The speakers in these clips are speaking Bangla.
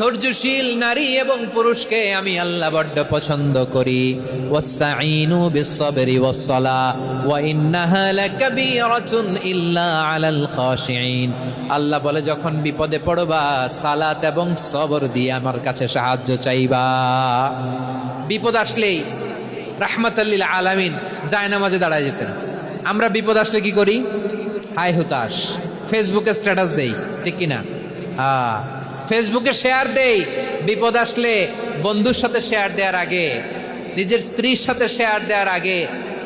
ধৈর্যশীল নারী এবং পুরুষকে আমি আল্লাহ বড্ড পছন্দ করি। ওয়াস্তাঈনু বিস-সাবরি ওয়াস-সালাহ ওয়া ইন্নাহা লাকাবীরাতুন ইল্লা আলাল খাশিঈন। আল্লাহ বলে যখন বিপদে পড়বা সালাত এবং সবর দিয়ে আমার কাছে সাহায্য চাইবা। বিপদ আসলেই রাহমাতাল লিল আলামিন জায়নামাজে দাঁড়ায় যেতেন। আমরা বিপদ আসলে কি করি? হাই হুতাশ, ফেসবুকে স্ট্যাটাস দেই, ঠিক কিনা? ফেসবুকে শেয়ার দেই। বিপদ আসলে বন্ধুর সাথে শেয়ার দেওয়ার আগে, নিজের স্ত্রীর সাথে শেয়ার দেওয়ার আগে,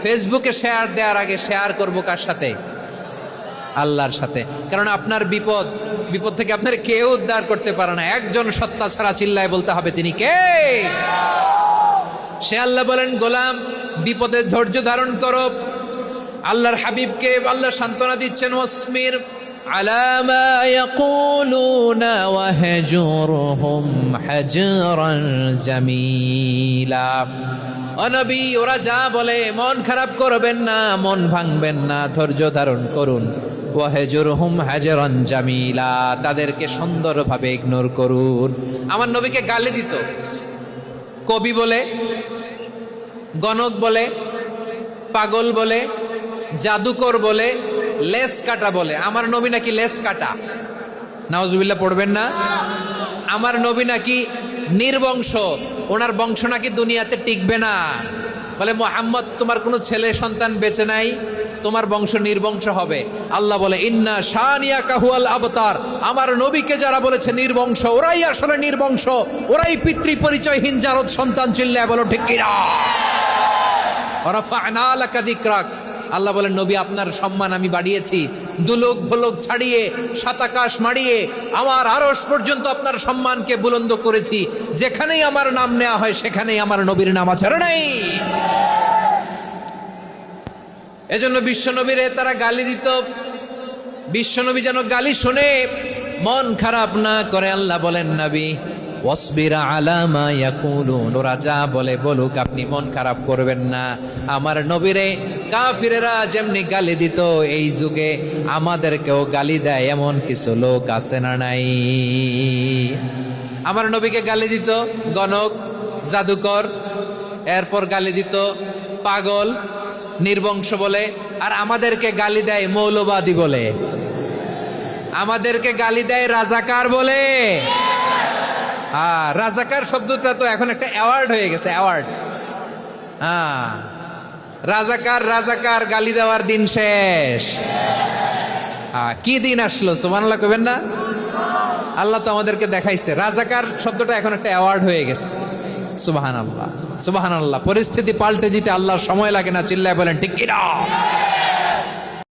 ফেসবুকে শেয়ার দেওয়ার আগে শেয়ার করবো কার সাথে? আল্লাহর সাথে। কারণ আপনার বিপদ থেকে আপনার কেউ উদ্ধার করতে পারে না, একজন সত্তা ছাড়া। চিল্লায় বলতে হবে তিনি কে? সে আল্লাহ বলেন, গোলাম বিপদে ধৈর্য ধারণ করো। আল্লাহর হাবিবকে আল্লাহ সান্ত্বনা দিচ্ছেন, ওয়াসমির আলা মা ইয়াকুলুনা ওয়াহজুরহুম হাজরান জামিলা। ও নবী, ওরা যা বলে মন খারাপ করবেন না, মন ভাঙবেন না, ধৈর্য ধারণ করুন। ওয়াহজুরহুম হাজরান জামিলা, তাদেরকে সুন্দরভাবে ইগনোর করুন। আমার নবীকে গালি দিত কবি বলে, গণক বলে, পাগল বলে, জাদুকর বলে, লেস কাটা বলে। আমার নবী নাকি লেস কাটা, নাউজুবিল্লাহ পড়বেন না। আমার নবী নাকি নির্বংশ, ওনার বংশ নাকি দুনিয়াতে টিকবে না। বলে মুহাম্মদ, তোমার কোনো ছেলে সন্তান বেঁচে নাই, তোমার বংশ নির্বংশ হবে। আল্লাহ বলে ইন্না শানিয়াকা হুয়াল আবতার। আমার নবীকে যারা বলেছে নির্বংশ, ওরাই আসলে নির্বংশ, ওরাই পিতৃ পরিচয়হীন জারদ সন্তান। চিল্লায় বলো ঠিক কিনা? রাফা'না লাকা যিকরাক। আল্লাহ বলেন, নবী আপনার সম্মান আমি বাড়িয়েছি, দুলোক ভোলোক ছাড়িয়ে, সাতাকাশ মাড়িয়ে আমার আরশ পর্যন্ত আপনার সম্মানকে বুলন্দ করেছি। যেখানেই আমার নাম নেওয়া হয় সেখানেই আমার নবীর নাম আছে নাই। এজন্য বিশ্বনবীরে তারা গালি দিত। বিশ্বনবী যেন গালি শুনে মন খারাপ না করে, আল্লাহ বলেন, নবী ওয়াসবির আলা মা ইয়াকুলুন, ওরা যা বলে বলুক, আপনি মন খারাপ করবেন না। আমার নবীরে কাফিরেরা যেমনি গালি দিত, এই যুগে আমাদেরকেও গালি দেয় এমন কিছু লোক আছে না নাই? আমার নবীকে গালি দিত গণক, জাদুকর, এরপর গালি দিত পাগল, নির্বংশ বলে। আর আমাদেরকে গালি দেয় মৌলবাদী বলে, আমাদেরকে গালি দেয় রাজাকার বলে। রাজাকার শব্দটা তো এখন একটা অ্যাওয়ার্ড হয়ে গেছে, অ্যাওয়ার্ড। রাজাকার রাজাকার গালি দেওয়ার দিন শেষ। কি দিন আসলো, সুবহানাল্লাহ কইবেন না? আল্লাহ তো আমাদেরকে দেখাইছে। রাজাকার শব্দটা এখন একটা অ্যাওয়ার্ড হয়ে গেছে। সুবহানাল্লাহ, সুবহানাল্লাহ। পরিস্থিতি পাল্টে দিতে আল্লাহর সময় লাগে না। চিল্লায় বলেন ঠিক কিনা?